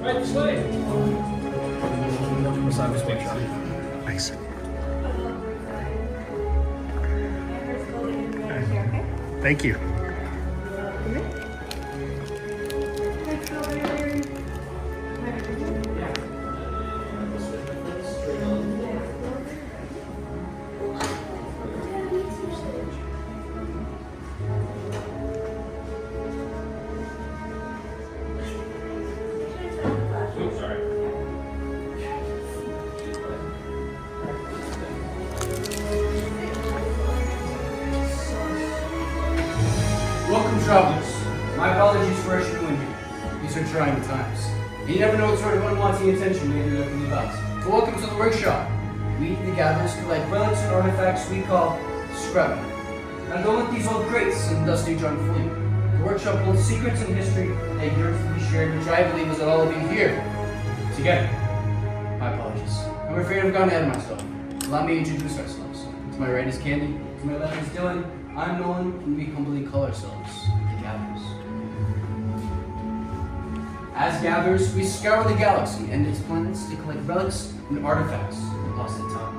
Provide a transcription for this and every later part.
Right this way. Let's make sure. Thanks. Thank you. Welcome, travelers. My apologies for rushing you in here. These are trying times. You never know what sort of unwanted attention may be looking about. So welcome to the workshop. We, the gatherers, collect relics and artifacts we call scrapping. Now don't let these old crates and dusty junk fool you. The workshop holds secrets and history that yearn to be shared, which I believe is what all of you here together. My apologies. I'm afraid I've gone ahead of myself. Allow me to introduce ourselves. To my right is Candy. To my left is Dylan. I'm Nolan, and we humbly call ourselves the Gatherers. As gatherers, we scour the galaxy and its planets to collect relics and artifacts lost in time.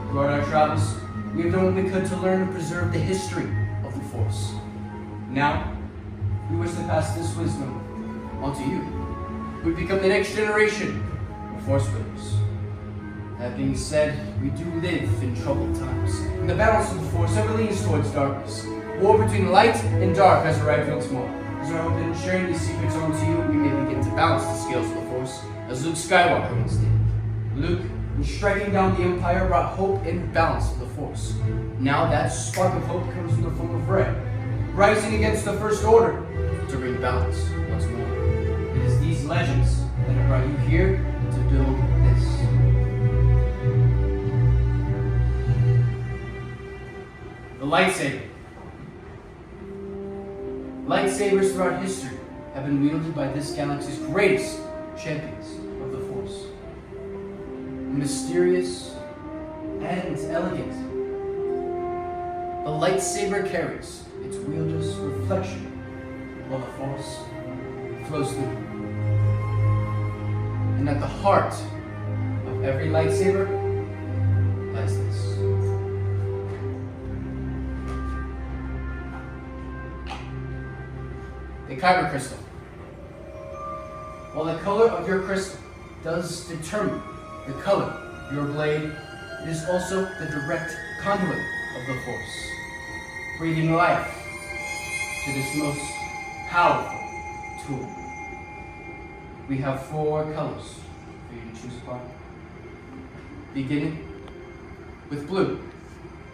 Throughout our travels, we have done what we could to learn and preserve the history of the Force. Now, we wish to pass this wisdom on to you, who would become the next generation of Force Wielders. That being said, we do live in troubled times, and the balance of the Force ever leans towards darkness. War between light and dark has arrived once more. As our hope in sharing these secrets on to you, we may begin to balance the scales of the Force, as Luke Skywalker once did. Luke, in striking down the Empire, brought hope and balance to the Force. Now that spark of hope comes in the form of Rey, rising against the First Order to bring balance once more. It is these legends that have brought you here to build this. The lightsaber. Lightsabers throughout history have been wielded by this galaxy's greatest champions of the Force. Mysterious and elegant, the lightsaber carries its wielder's reflection while the Force flows through. And at the heart of every lightsaber lies this. The Kyber crystal. While the color of your crystal does determine the color of your blade, it is also the direct conduit of the Force, breathing life to this most powerful tool. We have 4 colors for you to choose upon. Beginning with blue,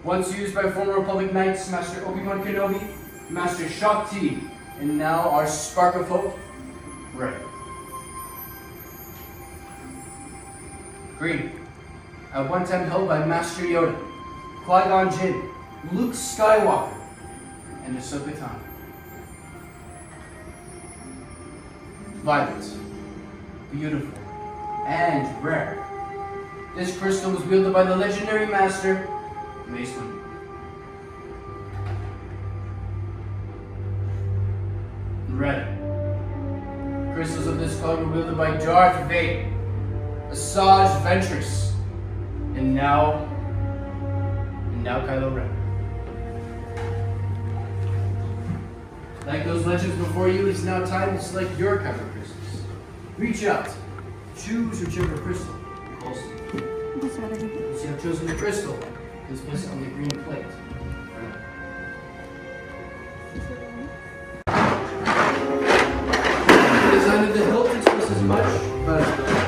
once used by former Republic Knights Master Obi-Wan Kenobi, Master Shaak Ti, and now our spark of hope, Rey. Green, at one time held by Master Yoda, Qui-Gon Jinn, Luke Skywalker, and Ahsoka Tano. Violet, beautiful and rare. This crystal was wielded by the legendary Master Mace Windu. Red. Crystals of this color were wielded by Darth Vader, Asajj Ventress, and now Kylo Ren. Like those legends before you, it is now time to select your Kyber crystals. Reach out, choose whichever crystal you're close to. Once you have chosen the crystal, please place it on the green plate. The design of the hilt expresses much about its builders.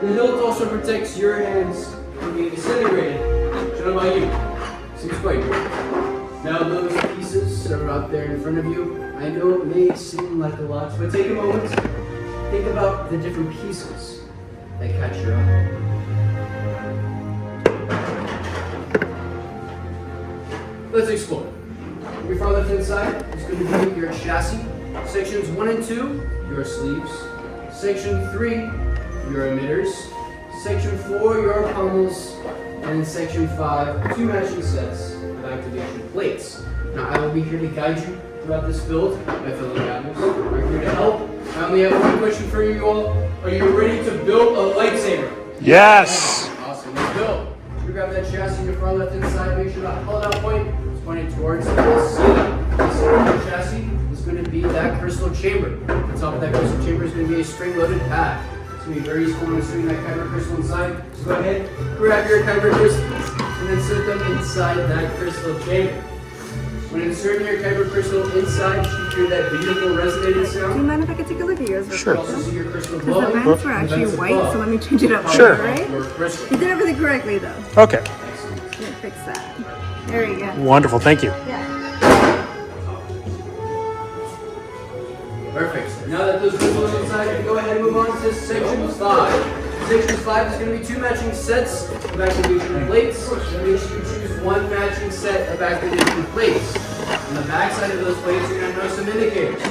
The hilt also protects your hands from being disintegrated. Shown by you. Seems quite good. Now those pieces are out there in front of you. I know it may seem like a lot, but take a moment. Think about the different pieces that catch your eye. Let's explore. Your far left hand side is going to be your chassis. Sections 1 and 2, your sleeves. Section 3, your emitters. Section 4, your pommels. And in section 5, 2 matching sets of activation plates. Now I will be here to guide you throughout this build, my fellow gatherers. I'm here to help. I only have one question for you all. Are you ready to build a lightsaber? Yes. Awesome, let's build. You grab that chassis in your far left hand side, make sure that hold out point is pointing towards the ceiling. The center of the chassis is going to be that crystal chamber. On top of that crystal chamber is going to be a spring-loaded pad. It's going to be very useful when inserting that Kyber crystal inside. So go ahead, grab your Kyber crystals and insert them inside that crystal chamber. When inserting your Kyber crystal inside, you should hear that beautiful resonating sound. Do you mind if I could take a look at yours? Sure. You also see your crystal Because the glowing. vents were actually white, so let me change it up. Sure. Right? Or crystal. You did everything correctly, though. Okay. Excellent. I'm gonna fix that. There you go. Wonderful. Thank you. Yeah. Perfect. Now that those crystals are inside, you can go ahead and move on to section 5. Section 5 is going to be 2 matching sets of activation plates. And make sure you choose 1 matching set of activation plates. On the back side of those plates, you're going to notice some indicators.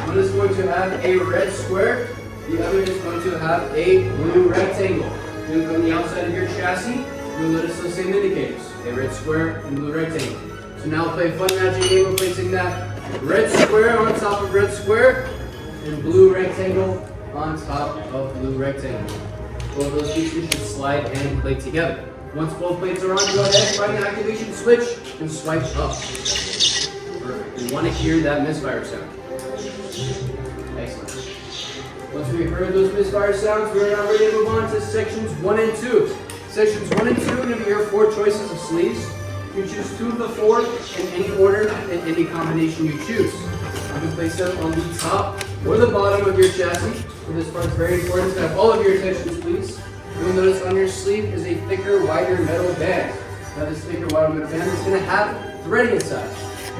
One is going to have a red square. The other is going to have a blue rectangle. You look on the outside of your chassis, you'll notice those same indicators. A red square and blue rectangle. So now we'll play a fun matching game of placing that red square on top of red square and blue rectangle on top of blue rectangle. Both of those pieces should slide and play together. Once both plates are on, go ahead, find the activation switch and swipe up. Perfect. You want to hear that misfire sound. Excellent. Once we've heard those misfire sounds, we're now ready to move on to sections 1 and 2. Sections 1 and 2 are going to be your 4 choices of sleeves. You can choose 2 of the 4 in any order and any combination you choose. You can place them on the top or the bottom of your chassis. So this part is very important to have all of your attention, please. You'll notice on your sleeve is a thicker, wider metal band. Now this thicker, wider metal band is going to have threading inside.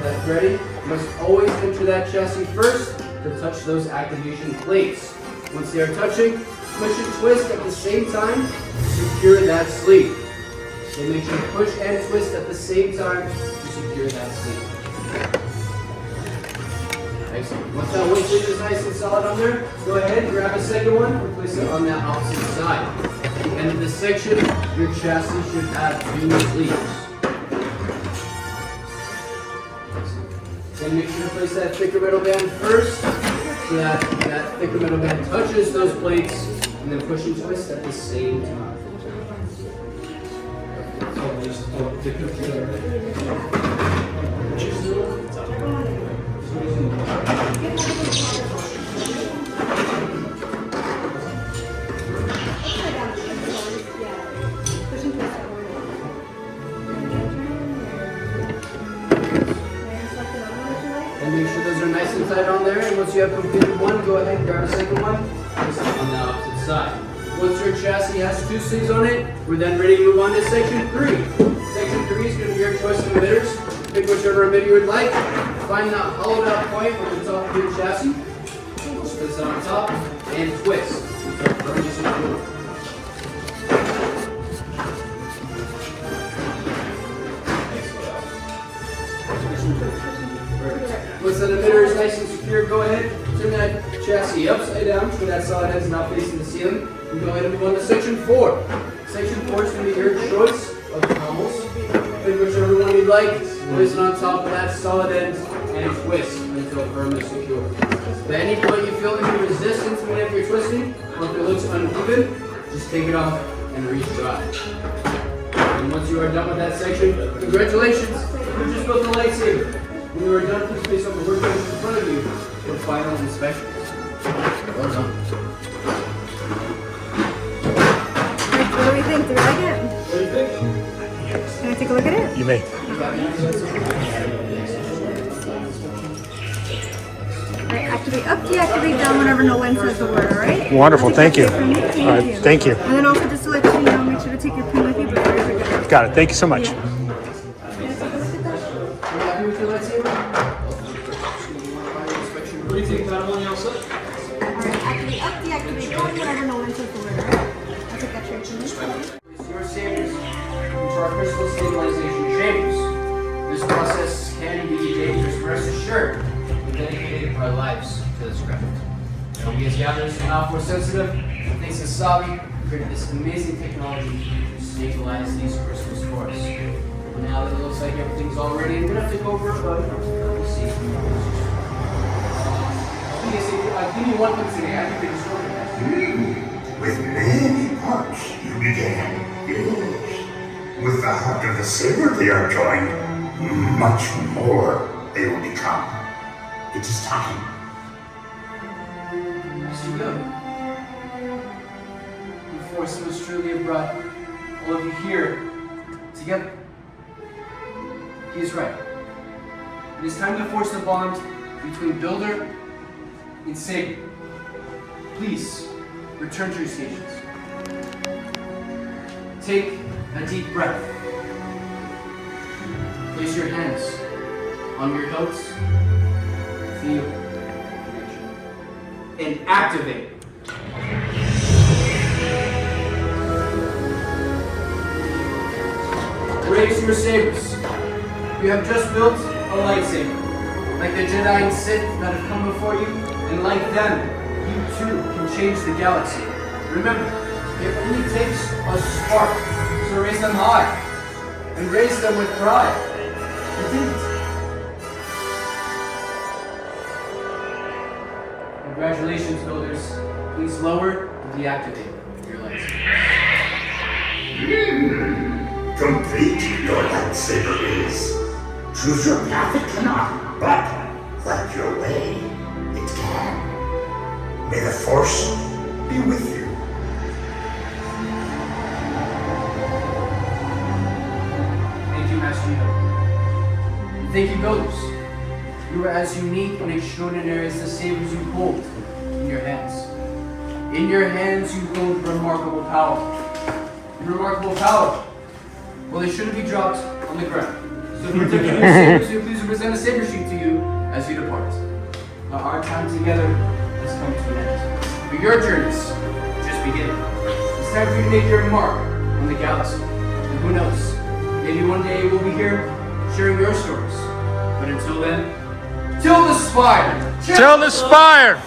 That threading must always enter that chassis first to touch those activation plates. Once they are touching, push and twist at the same time to secure that sleeve. So make sure you push and twist at the same time to secure that sleeve. Excellent. Once that one sleeve is nice and solid on there, go ahead and grab a second one and place it on that opposite side. At the end of this section, your chassis should have 2 sleeves. Then make sure to place that thicker metal band first, so that that thicker metal band touches those plates, and then push and twist at the same time. And make sure those are nice and tight on there. And once you have completed one, go ahead and grab a second one. Place it on the opposite side. Once your chassis has 2 sleeves on it, we're then ready to move on to section 3. Section 3 is going to be your choice of emitters. Pick whichever emitter you would like. Find that hollowed out point on the top of your chassis. Just place it on top and twist. Until firmly secure. Once that emitter is nice and secure, go ahead, turn that chassis upside down so that solid head is not facing the ceiling. And go ahead and move on to section 4. Section 4 is going to be your choice of pommels. Pick whichever one you'd like, place it on top of that solid end, and twist until firmly secure. At any point you feel any resistance whenever you're twisting, or if it looks uneven, just take it off and re-dry. And once you are done with that section, congratulations, you just built a lightsaber. When you are done, please place on the workbench in front of you for final inspection. Well done. What do we think? Do we like it? What do you think? Can I take a look at it? You may. Alright, activate up, deactivate down whenever no one says the word, alright? Wonderful. Thank you. From me. All right. Thank you. And then also just to let you know, make sure to take your pen with you before you forget. Got it. Thank you so much. Yeah. Can I take a look at that? Are you happy with your lightsaber? What do you think, Madam on the outside? Alright, activate up, deactivate down whenever no one says the word, alright? I'll take that straight from me. Place your sabers into our crystal stabilization chambers. This process can be dangerous, rest assured. We dedicated our lives to this craft. And we as gatherers are not more sensitive. Thanks to Savi, created this amazing technology to stabilize these crystals for us. Now that it looks like everything's all ready, I'm gonna have to go over, let me see. Give me one look today. I think they just organized. With many parts you began, yes. With the heart of the saber they are joined, much more they will become. It is time. As you go. The force must truly have brought all of you here together. He is right. It is time to force the bond between Builder and Saber. Please, return to your stations. Take a deep breath. Place your hands on your hilts. Feel and activate. Raise your sabers. You have just built a lightsaber. Like the Jedi and Sith that have come before you, and like them, you too can change the galaxy. Remember, it only takes a spark to raise them high, and raise them with pride. You did it. Congratulations, builders. Please lower and deactivate your lightsaber. Complete your lightsaber is. Choose your path it cannot, but find your way it can. May the Force be with you. Thank you, Master Yoda. And thank you, builders. You are as unique and extraordinary as the sabers you hold in your hands. In your hands, you hold remarkable power. Remarkable power. Well, they shouldn't be dropped on the ground. So for sabers, please present a saber sheet to you as you depart. Our time together has come to an end. But your journeys are just beginning. It's time for you to make your mark on the galaxy. And who knows, maybe one day we'll be here sharing your stories. But until then, till the spire! Till the spire!